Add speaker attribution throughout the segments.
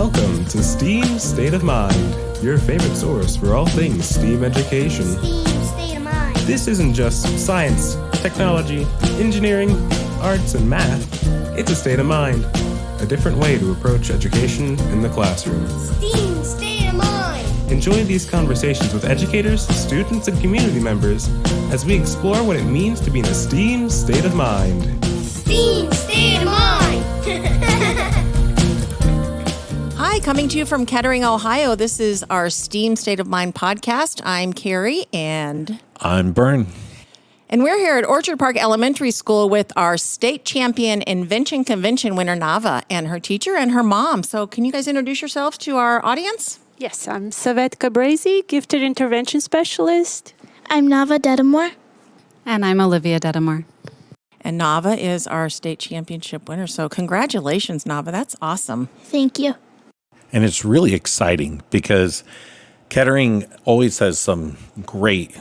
Speaker 1: Welcome to STEAM State of Mind, your favorite source for all things STEAM education.
Speaker 2: STEAM State of Mind.
Speaker 1: This isn't just science, technology, engineering, arts, and math. It's a state of mind, a different way to approach education in the classroom.
Speaker 2: STEAM State of Mind.
Speaker 1: Enjoy these conversations with educators, students, and community members as we explore what it means to be in a STEAM state of mind.
Speaker 2: STEAM State of Mind.
Speaker 3: Hi, coming to you from Kettering, Ohio. This is our STEAM State of Mind podcast. I'm Kari and
Speaker 4: I'm Bern.
Speaker 3: And we're here at Orchard Park Elementary School with our state champion Invention Convention winner Nava and her teacher and her mom. So can you guys introduce yourselves to our audience?
Speaker 5: Yes, I'm Savetka Brazy, Gifted Intervention Specialist.
Speaker 6: I'm Nava Dedamore.
Speaker 7: And I'm Olivia Dedamore.
Speaker 3: And Nava is our state championship winner. So congratulations, Nava. That's awesome.
Speaker 6: Thank you.
Speaker 4: And it's really exciting because Kettering always has some great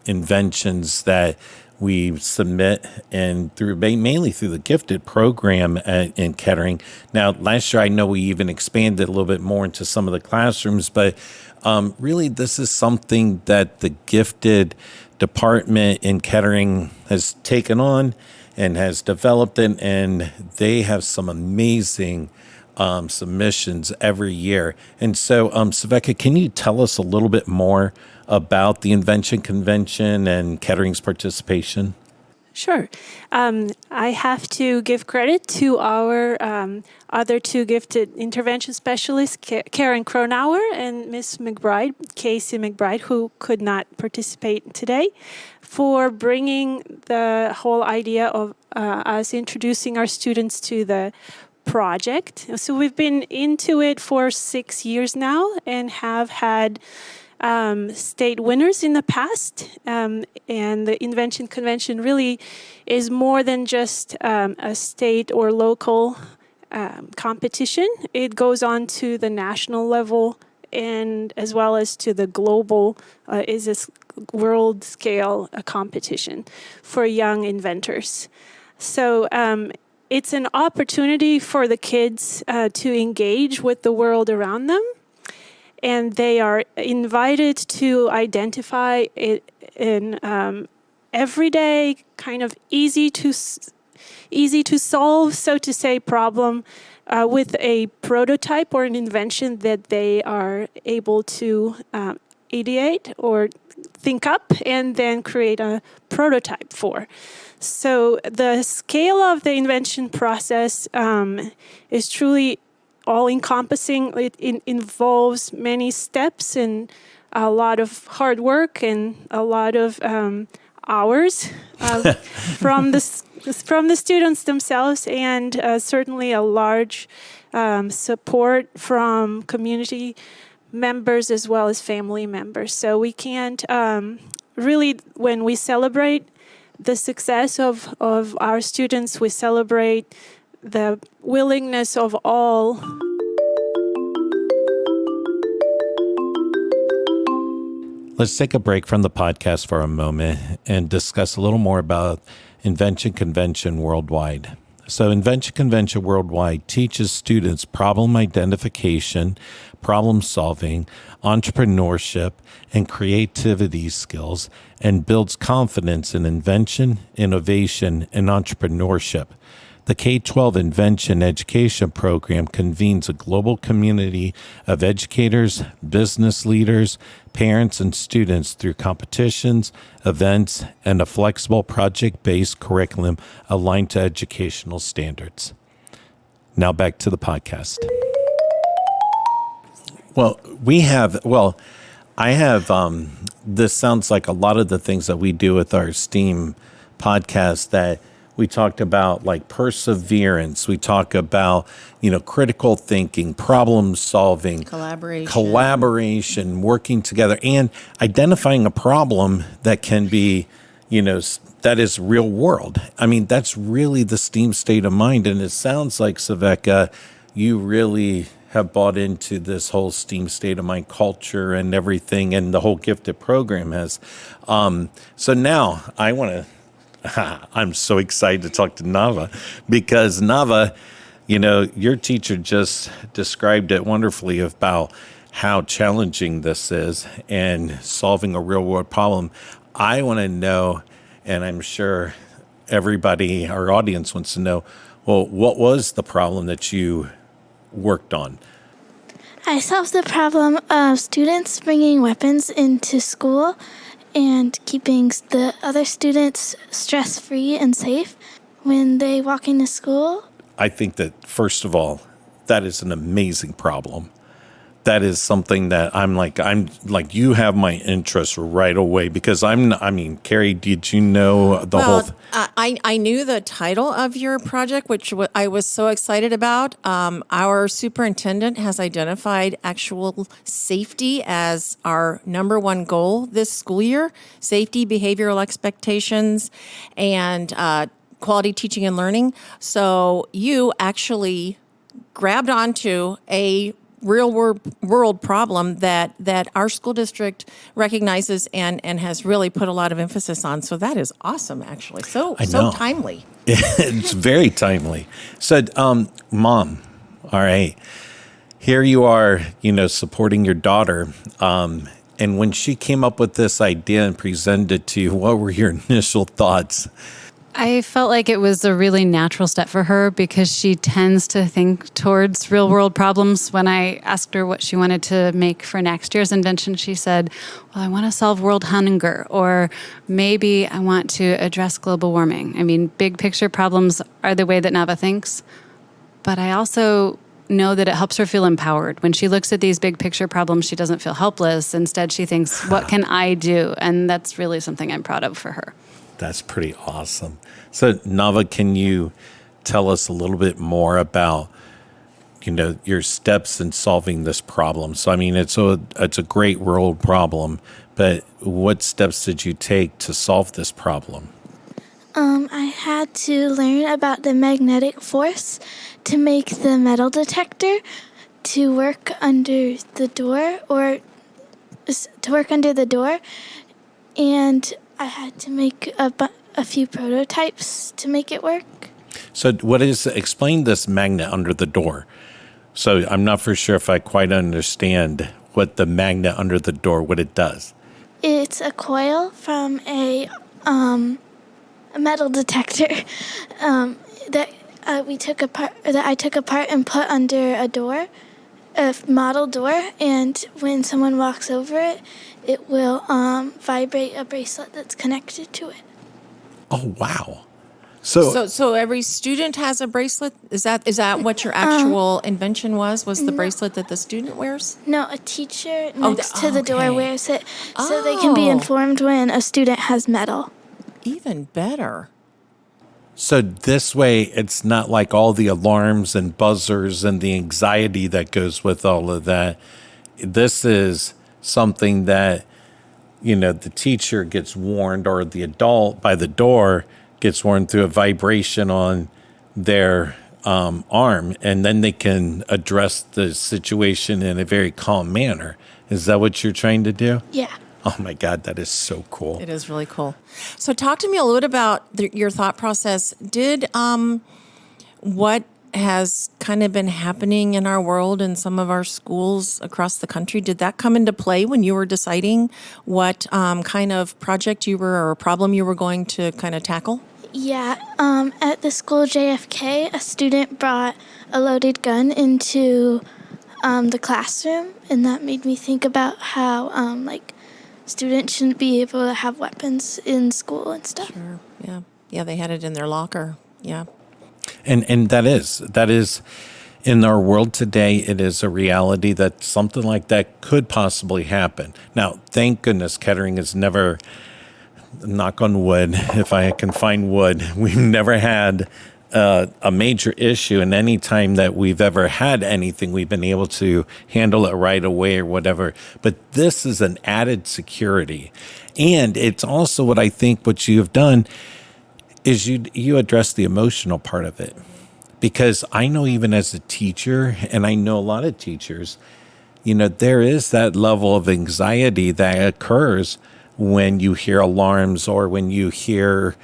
Speaker 4: inventions that we submit and through mainly through the gifted program in Kettering. Now, last year, I know we even expanded a little bit more into some of the classrooms, but really this is something that the gifted department in Kettering has taken on and has developed it, and they have some amazing submissions every year. And so, Savetka, can you tell us a little bit more about the Invention Convention and Kettering's participation?
Speaker 5: Sure. I have to give credit to our other two gifted intervention specialists, Karen Cronauer and Miss McBride, Casey McBride, who could not participate today, for bringing the whole idea of us introducing our students to the project. So we've been into it for 6 years now and have had state winners in the past. And the Invention Convention really is more than just a state or local competition. It goes on to the national level and as well as to the global, is this world scale competition for young inventors. So it's an opportunity for the kids to engage with the world around them, and they are invited to identify it in everyday, kind of easy to solve, so to say, problem with a prototype or an invention that they are able to ideate or think up and then create a prototype for. So the scale of the invention process is truly all-encompassing. It involves many steps and a lot of hard work and a lot of hours from the students themselves, and certainly a large support from community members as well as family members. So we can't really, when we celebrate the success of our students, we celebrate the willingness of all.
Speaker 4: Let's take a break from the podcast for a moment and discuss a little more about Invention Convention Worldwide. So Invention Convention Worldwide teaches students problem identification, problem solving, entrepreneurship, and creativity skills, and builds confidence in invention, innovation, and entrepreneurship. The K-12 Invention Education Program convenes a global community of educators, business leaders, parents, and students through competitions, events, and a flexible project-based curriculum aligned to educational standards. Now back to the podcast. I have, this sounds like a lot of the things that we do with our STEAM podcast that we talked about, like perseverance. We talk about, critical thinking, problem solving, collaboration, working together, and identifying a problem that can be, that is real world. I mean, that's really the STEAM state of mind. And it sounds like, Savetka, you really have bought into this whole STEAM state of mind culture and everything, and the whole gifted program has. So now I'm so excited to talk to Nava because Nava, Your teacher just described it wonderfully about how challenging this is and solving a real world problem. I want to know, and I'm sure everybody, our audience wants to know, well, what was the problem that you worked on?
Speaker 6: I solved the problem of students bringing weapons into school and keeping the other students stress-free and safe when they walk into school. I
Speaker 4: think that, first of all, that is an amazing problem. That is something that I'm like, you have my interest right away because Kari, did you know the whole thing?
Speaker 3: I knew the title of your project, which I was so excited about. Our superintendent has identified actual safety as our number one goal this school year, safety, behavioral expectations, and quality teaching and learning. So you actually grabbed onto a real world problem that our school district recognizes and has really put a lot of emphasis on. So that is awesome, actually. So timely.
Speaker 4: It's very timely. So, Mom, all right, here you are, supporting your daughter. And when she came up with this idea and presented it to you, what were your initial thoughts?
Speaker 7: I felt like it was a really natural step for her because she tends to think towards real world problems. When I asked her what she wanted to make for next year's invention, she said, well, I want to solve world hunger, or maybe I want to address global warming. I mean, big picture problems are the way that Nava thinks, but I also know that it helps her feel empowered. When she looks at these big picture problems, she doesn't feel helpless. Instead, she thinks, what can I do? And that's really something I'm proud of for her.
Speaker 4: That's pretty awesome. So, Nava, can you tell us a little bit more about, your steps in solving this problem? So, it's a great world problem, but what steps did you take to solve this problem?
Speaker 6: I had to learn about the magnetic force to make the metal detector to work under the door, and I had to make a few prototypes to make it work.
Speaker 4: So explain this magnet under the door. So I'm not for sure if I quite understand what the magnet under the door, what it does.
Speaker 6: It's a coil from a metal detector that I took apart and put under a door, a model door, and when someone walks over it, it will vibrate a bracelet that's connected to it.
Speaker 4: Oh, wow. So
Speaker 3: every student has a bracelet? Is that what your actual invention was? Was the bracelet that the student wears?
Speaker 6: No, a teacher next to the door wears it so they can be informed when a student has metal.
Speaker 3: Even better.
Speaker 4: So this way, it's not like all the alarms and buzzers and the anxiety that goes with all of that. This is something that, the teacher gets warned, or the adult by the door gets warned through a vibration on their arm, and then they can address the situation in a very calm manner. Is that what you're trying to do?
Speaker 6: Yeah.
Speaker 4: Oh my God, that is so cool.
Speaker 3: It is really cool. So talk to me a little bit about your thought process. Did what has kind of been happening in our world and some of our schools across the country, did that come into play when you were deciding what kind of project or problem you were going to kind of tackle?
Speaker 6: Yeah. At the school JFK, a student brought a loaded gun into the classroom, and that made me think about how students shouldn't be able to have weapons in school and stuff.
Speaker 3: Sure. Yeah, they had it in their locker. Yeah.
Speaker 4: And that is in our world today, it is a reality that something like that could possibly happen. Now, thank goodness Kettering has never, knock on wood, if I can find wood, we've never had a major issue, and any time that we've ever had anything, we've been able to handle it right away or whatever. But this is an added security. And it's also what I think what you have done is you address the emotional part of it. Because I know even as a teacher, and I know a lot of teachers, there is that level of anxiety that occurs when you hear alarms or when you hear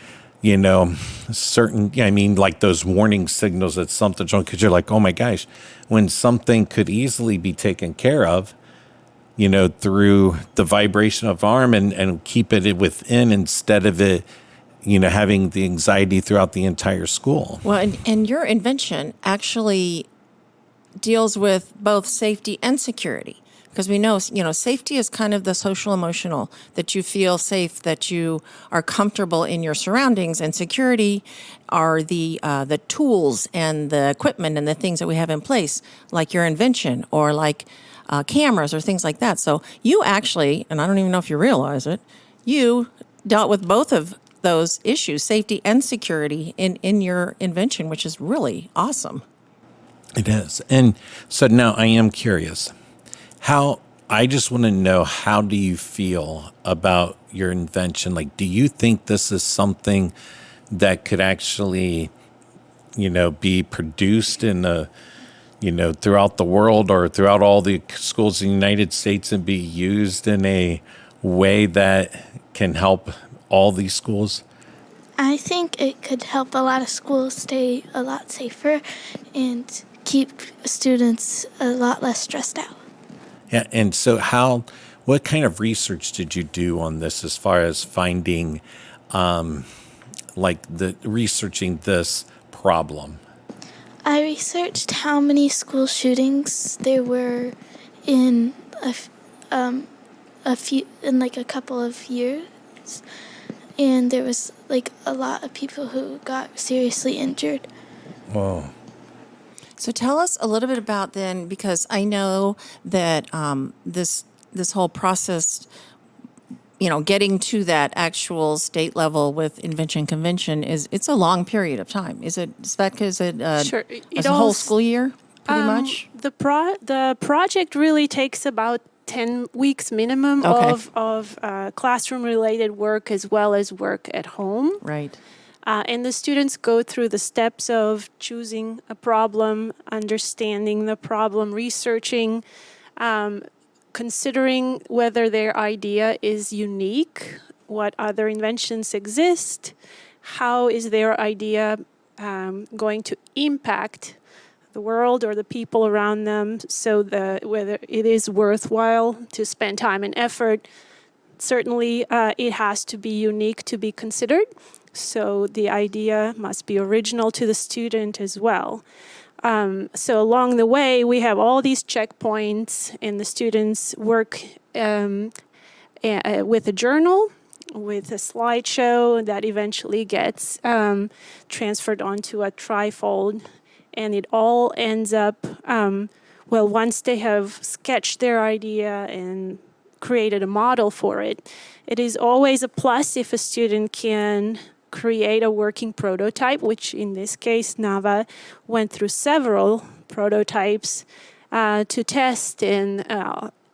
Speaker 4: certain, I mean, like those warning signals that something's wrong, because you're like, oh my gosh, when something could easily be taken care of, through the vibration of arm and keep it within instead of it, having the anxiety throughout the entire school.
Speaker 3: Well, and your invention actually deals with both safety and security. Because we know, safety is kind of the social emotional, that you feel safe, that you are comfortable in your surroundings, and security are the tools and the equipment and the things that we have in place, like your invention or like cameras or things like that. So you actually, and I don't even know if you realize it, you dealt with both of those issues, safety and security, in your invention, which is really awesome.
Speaker 4: It is. And so now I am curious. I just want to know, how do you feel about your invention? Like, do you think this is something that could actually, be produced in throughout the world or throughout all the schools in the United States and be used in a way that can help all these schools?
Speaker 6: I think it could help a lot of schools stay a lot safer and keep students a lot less stressed out.
Speaker 4: Yeah, and so what kind of research did you do on this as far as finding, researching this problem?
Speaker 6: I researched how many school shootings there were in a couple of years, and there was a lot of people who got seriously injured.
Speaker 4: Whoa.
Speaker 3: So tell us a little bit about then, because I know that this whole process, getting to that actual state level with Invention Convention it's a long period of time. Is it
Speaker 5: Sure.
Speaker 3: a whole school year, pretty much?
Speaker 5: The project really takes about 10 weeks minimum of classroom-related work as well as work at home.
Speaker 3: Right.
Speaker 5: And the students go through the steps of choosing a problem, understanding the problem, researching, considering whether their idea is unique, what other inventions exist, how is their idea going to impact the world or the people around them, so that whether it is worthwhile to spend time and effort. Certainly, it has to be unique to be considered. So the idea must be original to the student as well. So along the way, we have all these checkpoints, and the students work with a journal, with a slideshow that eventually gets transferred onto a trifold. And it all ends up, once they have sketched their idea and created a model for it, it is always a plus if a student can create a working prototype, which in this case, Nava went through several prototypes to test and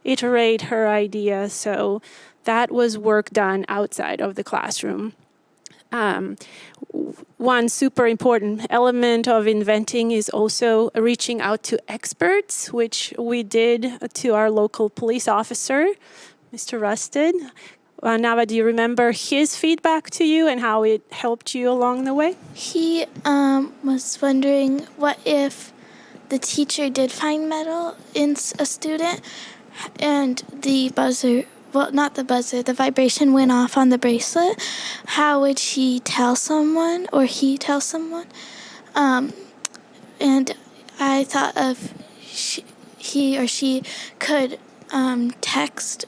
Speaker 5: iterate her idea. So that was work done outside of the classroom. One super important element of inventing is also reaching out to experts, which we did to our local police officer, Mr. Rusted. Nava, do you remember his feedback to you and how it helped you along the way?
Speaker 6: He was wondering, what if the teacher did find metal in a student and the vibration went off on the bracelet? How would he tell someone? And I thought of he or she could text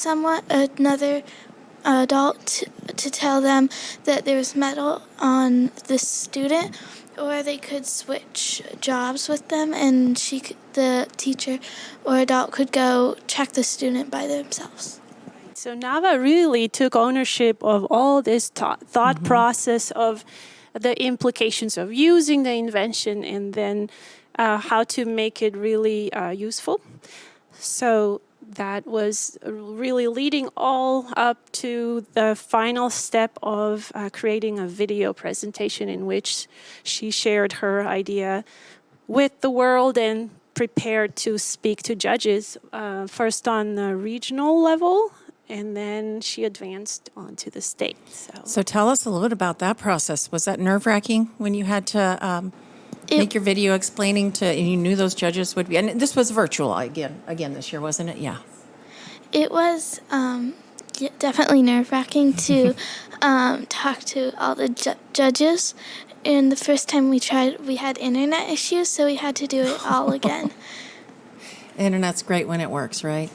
Speaker 6: another adult to tell them that there was metal on the student, or they could switch jobs with them, and the teacher or adult could go check the student by themselves.
Speaker 5: So Nava really took ownership of all this thought process of the implications of using the invention, and then how to make it really useful. So that was really leading all up to the final step of creating a video presentation in which she shared her idea with the world and prepared to speak to judges, first on the regional level and then she advanced on to the state.
Speaker 3: So tell us a little bit about that process. Was that nerve-wracking when you had to make your video explaining to, and you knew those judges would be, and this was virtual again this year, wasn't it? Yeah.
Speaker 6: It was definitely nerve-wracking to talk to all the judges. And the first time we tried, we had internet issues, so we had to do it all again.
Speaker 3: Internet's great when it works, right?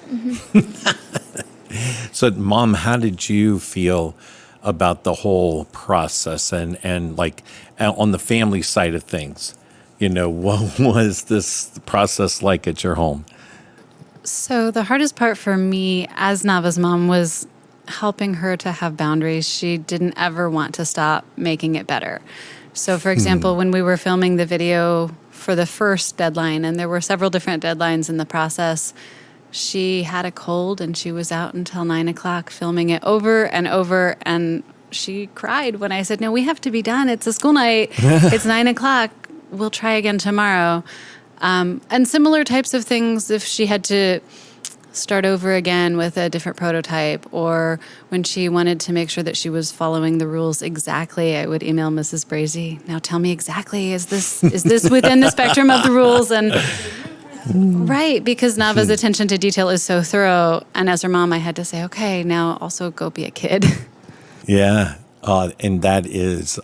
Speaker 4: So, Mom, how did you feel about the whole process and like on the family side of things? What was this process like at your home?
Speaker 7: So the hardest part for me as Nava's mom was helping her to have boundaries. She didn't ever want to stop making it better. So, for example, when we were filming the video for the first deadline, and there were several different deadlines in the process, she had a cold and she was out until 9 o'clock filming it over and over. And she cried when I said, no, we have to be done. It's a school night. It's 9 o'clock. We'll try again tomorrow. And similar types of things if she had to start over again with a different prototype, or when she wanted to make sure that she was following the rules exactly, I would email Mrs. Brazy, now tell me exactly, is this within the spectrum of the rules? And right, because Nava's attention to detail is so thorough, and as her mom, I had to say, okay, now also go be a kid.
Speaker 4: Yeah, and that is,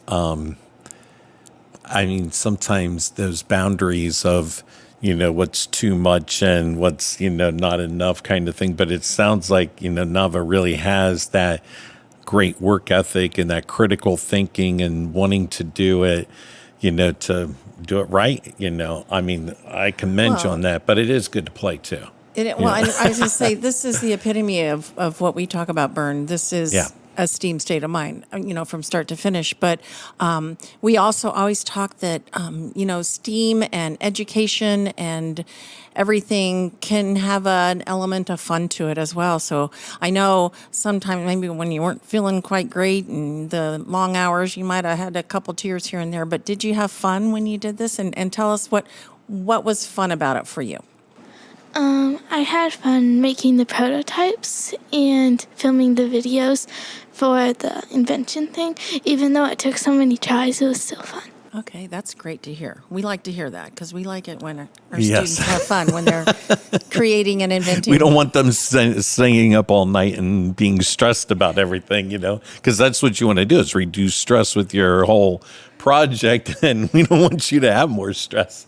Speaker 4: sometimes those boundaries of, what's too much and what's, not enough kind of thing. But it sounds like, Nava really has that great work ethic and that critical thinking and wanting to do it, to do it right. I commend you on that, but it is good to play too.
Speaker 3: I was going to say, this is the epitome of what we talk about, Bern. This is a STEAM state of mind, from start to finish. But we also always talk that, STEAM and education and everything can have an element of fun to it as well. So I know sometimes maybe when you weren't feeling quite great and the long hours, you might have had a couple tears here and there. But did you have fun when you did this? And tell us what was fun about it for you?
Speaker 6: I had fun making the prototypes and filming the videos for the invention thing. Even though it took so many tries, it was still fun.
Speaker 3: Okay, that's great to hear. We like to hear that because we like it when our students have fun when they're creating and inventing.
Speaker 4: We don't want them singing up all night and being stressed about everything, because that's what you want to do is reduce stress with your whole project, and we don't want you to have more stress.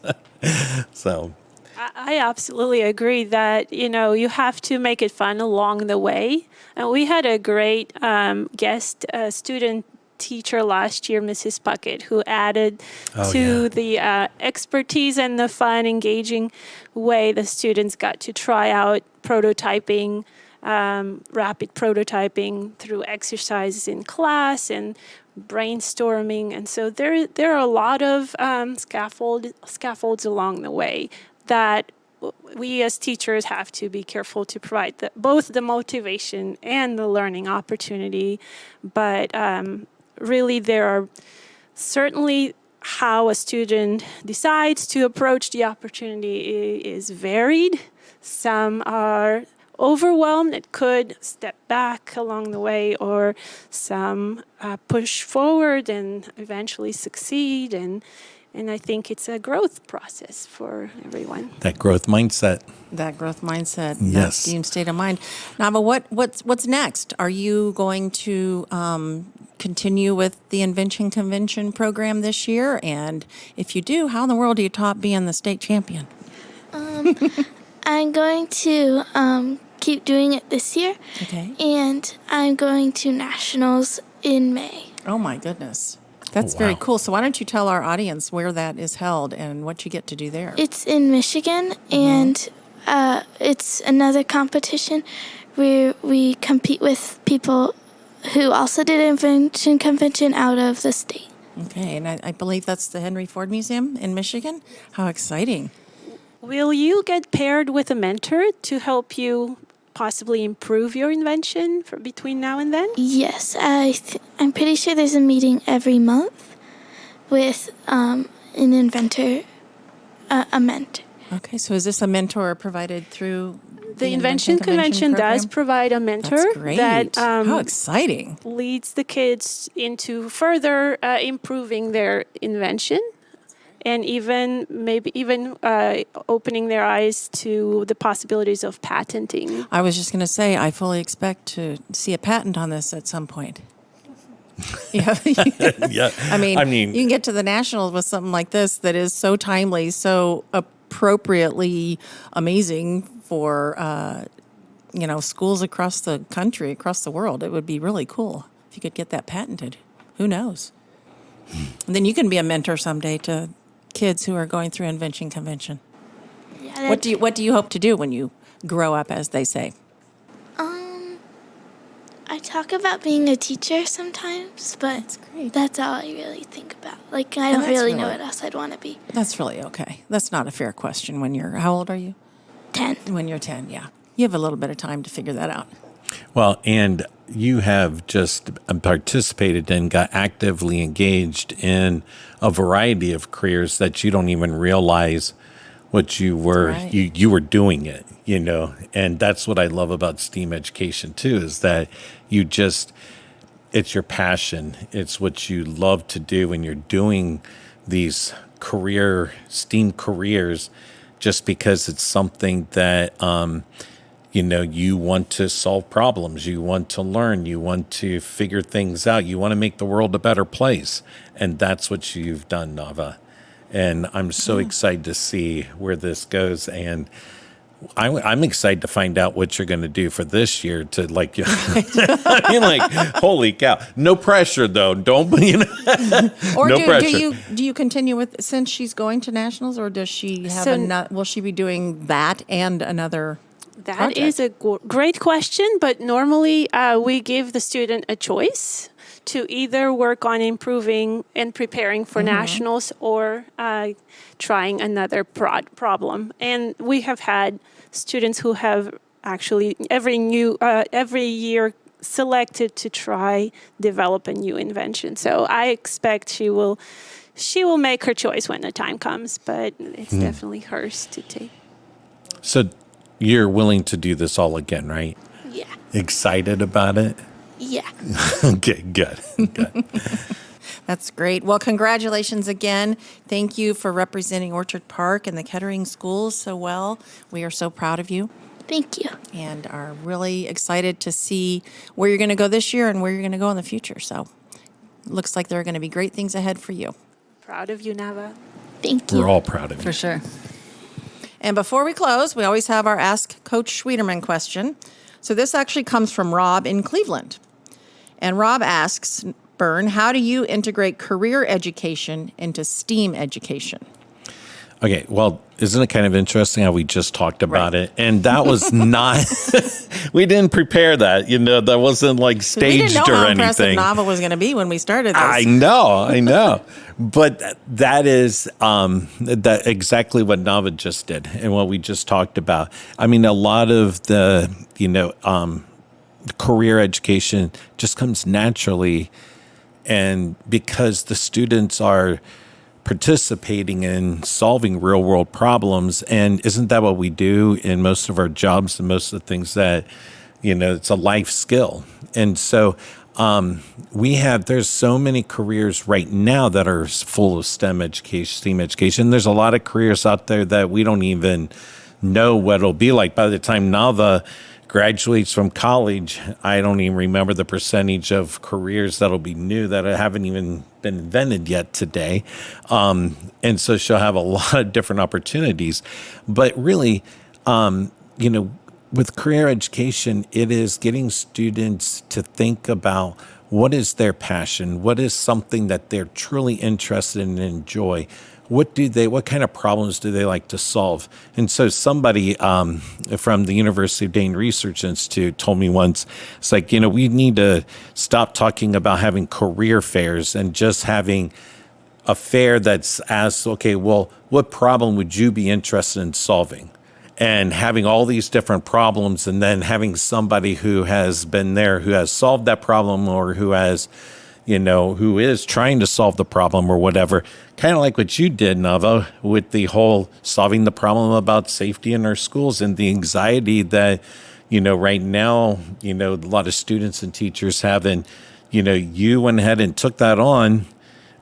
Speaker 4: So
Speaker 5: I absolutely agree that, you have to make it fun along the way. And we had a great guest student teacher last year, Mrs. Puckett, who added the expertise and the fun, engaging way the students got to try out prototyping, rapid prototyping through exercises in class and brainstorming. And so there are a lot of scaffolds along the way that we as teachers have to be careful to provide both the motivation and the learning opportunity. But really, there are certainly how a student decides to approach the opportunity is varied. Some are overwhelmed and could step back along the way, or some push forward and eventually succeed. And I think it's a growth process for everyone.
Speaker 4: That growth mindset.
Speaker 3: Yes.
Speaker 4: That
Speaker 3: STEAM state of mind. Nava, what's next? Are you going to continue with the Invention Convention program this year? And if you do, how in the world do you top being the state champion?
Speaker 6: I'm going to keep doing it this year.
Speaker 3: Okay.
Speaker 6: And I'm going to nationals in May.
Speaker 3: Oh, my goodness. That's very cool. So why don't you tell our audience where that is held and what you get to do there?
Speaker 6: It's in Michigan, and it's another competition where we compete with people who also did Invention Convention out of the state.
Speaker 3: Okay, and I believe that's the Henry Ford Museum in Michigan. How exciting.
Speaker 5: Will you get paired with a mentor to help you possibly improve your invention between now and then?
Speaker 6: Yes, I'm pretty sure there's a meeting every month with an inventor, a mentor.
Speaker 3: Okay, so is this a mentor provided through
Speaker 5: The Invention Convention does
Speaker 3: program?
Speaker 5: provide a mentor
Speaker 3: That's great.
Speaker 5: that
Speaker 3: How exciting.
Speaker 5: leads the kids into further improving their invention, and even opening their eyes to the possibilities of patenting.
Speaker 3: I was just going to say, I fully expect to see a patent on this at some point. Yeah.
Speaker 4: Yeah.
Speaker 3: I mean, you can get to the Nationals with something like this that is so timely, so appropriately amazing for, schools across the country, across the world. It would be really cool if you could get that patented. Who knows? And then you can be a mentor someday to kids who are going through Invention Convention.
Speaker 6: Yeah,
Speaker 3: What do you hope to do when you grow up, as they say?
Speaker 6: I talk about being a teacher sometimes, but
Speaker 3: That's great.
Speaker 6: that's all I really think about. Like, I
Speaker 3: And
Speaker 6: don't
Speaker 3: that's
Speaker 6: really know
Speaker 3: really-
Speaker 6: what else I'd want to be.
Speaker 3: That's really okay. That's not a fair question when you're, how old are you?
Speaker 6: 10.
Speaker 3: When you're 10, yeah. You have a little bit of time to figure that out.
Speaker 4: Well, and you have just participated and got actively engaged in a variety of careers that you don't even realize what you were,
Speaker 3: Right.
Speaker 4: you were doing it, and that's what I love about STEAM education too, is that it's your passion. It's what you love to do when you're doing these STEAM careers, just because it's something that, you want to solve problems, you want to learn, you want to figure things out, you want to make the world a better place. And that's what you've done, Nava. And I'm so excited to see where this goes. And I'm excited to find out what you're going to do for this year to holy cow. No pressure though. Don't,
Speaker 3: Or
Speaker 4: no pressure.
Speaker 3: do you continue with, since she's going to Nationals, or does she have will she be doing that and another
Speaker 5: That
Speaker 3: project?
Speaker 5: is a great question, but normally we give the student a choice to either work on improving and preparing for nationals or trying another problem. And we have had students who have actually every year selected to try develop a new invention. So I expect she will make her choice when the time comes, but it's definitely hers to take.
Speaker 4: So you're willing to do this all again, right?
Speaker 6: Yeah.
Speaker 4: Excited about it?
Speaker 6: Yeah.
Speaker 4: Okay, good.
Speaker 3: That's great. Well, congratulations again. Thank you for representing Orchard Park and the Kettering schools so well. We are so proud of you
Speaker 6: Thank you.
Speaker 3: and are really excited to see where you're going to go this year and where you're going to go in the future. So it looks like there are going to be great things ahead for you.
Speaker 5: Proud of you, Nava.
Speaker 6: Thank you.
Speaker 4: We're all proud of you.
Speaker 7: For sure.
Speaker 3: And before we close, we always have our Ask Coach Schwieterman question. So this actually comes from Rob in Cleveland. And Rob asks, Bern, how do you integrate career education into STEAM education?
Speaker 4: Okay, well, isn't it kind of interesting how we just talked about it? And that was not, we didn't prepare that, that wasn't like staged
Speaker 3: We didn't know
Speaker 4: or
Speaker 3: how impressive
Speaker 4: anything.
Speaker 3: Nava was going to be when we started this.
Speaker 4: I know. But that is that exactly what Nava just did and what we just talked about. I mean, a lot of the, career education just comes naturally, and because the students are participating in solving real world problems, and isn't that what we do in most of our jobs and most of the things that, it's a life skill. And so there's so many careers right now that are full of STEM education. There's a lot of careers out there that we don't even know what it'll be like by the time Nava graduates from college. I don't even remember the percentage of careers that'll be new that haven't even been invented yet today. And so she'll have a lot of different opportunities. But really, with career education, it is getting students to think about what is their passion, what is something that they're truly interested in and enjoy. What kind of problems do they like to solve? And so somebody from the University of Dane Research Institute told me once, it's like, we need to stop talking about having career fairs and just having a fair that's asked, okay, well, what problem would you be interested in solving? And having all these different problems, and then having somebody who has been there, who has solved that problem, or who has who is trying to solve the problem or whatever, kind of like what you did, Nava, with the whole solving the problem about safety in our schools and the anxiety that, right now, a lot of students and teachers have. And, you went ahead and took that on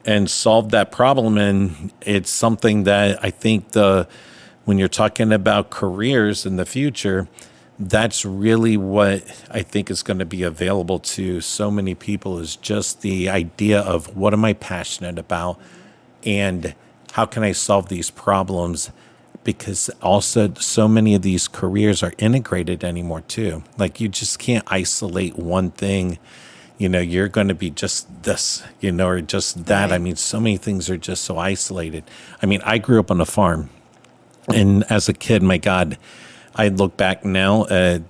Speaker 4: and solved that problem. And it's something that I think when you're talking about careers in the future, that's really what I think is going to be available to so many people, is just the idea of what am I passionate about and how can I solve these problems? Because also so many of these careers are integrated anymore too. Like you just can't isolate one thing. You're going to be just this, or just that. I mean, so many things are just so isolated. I mean, I grew up on a farm, and as a kid, my God, I look back now at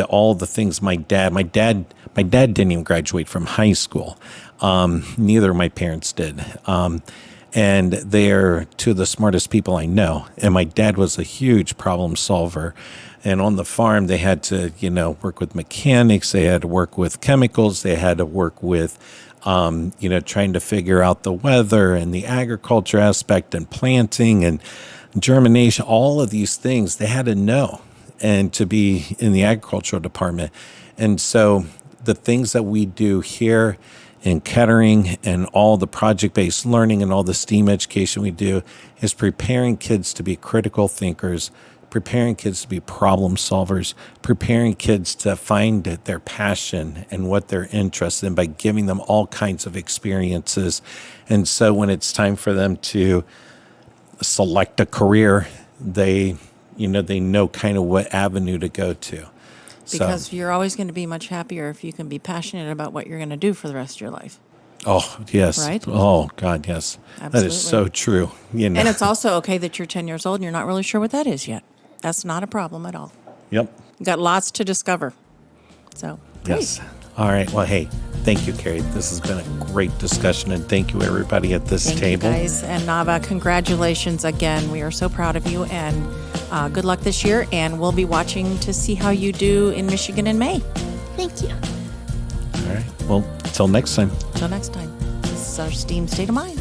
Speaker 4: all the things my dad didn't even graduate from high school. Neither of my parents did. And they're two of the smartest people I know. And my dad was a huge problem solver. And on the farm, they had to, work with mechanics. They had to work with chemicals. They had to work with, trying to figure out the weather and the agriculture aspect and planting and germination, all of these things they had to know and to be in the agricultural department. And so the things that we do here in Kettering and all the project-based learning and all the STEAM education we do is preparing kids to be critical thinkers, preparing kids to be problem solvers, preparing kids to find their passion and what they're interested in by giving them all kinds of experiences. And so when it's time for them to select a career, they know kind of what avenue to go to.
Speaker 3: Because you're always going to be much happier if you can be passionate about what you're going to do for the rest of your life.
Speaker 4: Oh, yes.
Speaker 3: Right?
Speaker 4: Oh, God, yes.
Speaker 3: Absolutely.
Speaker 4: That is so true.
Speaker 3: And it's also okay that you're 10 years old and you're not really sure what that is yet. That's not a problem at all.
Speaker 4: Yep.
Speaker 3: You got lots to discover. So, great.
Speaker 4: Yes. All right. Well, hey, thank you, Kari. This has been a great discussion, and thank you, everybody at this table.
Speaker 3: Thank you, guys. And Nava, congratulations again. We are so proud of you, and good luck this year. And we'll be watching to see how you do in Michigan in May.
Speaker 6: Thank you.
Speaker 4: All right. Well, until next time.
Speaker 3: Until next time, this is our STEAM State of Mind.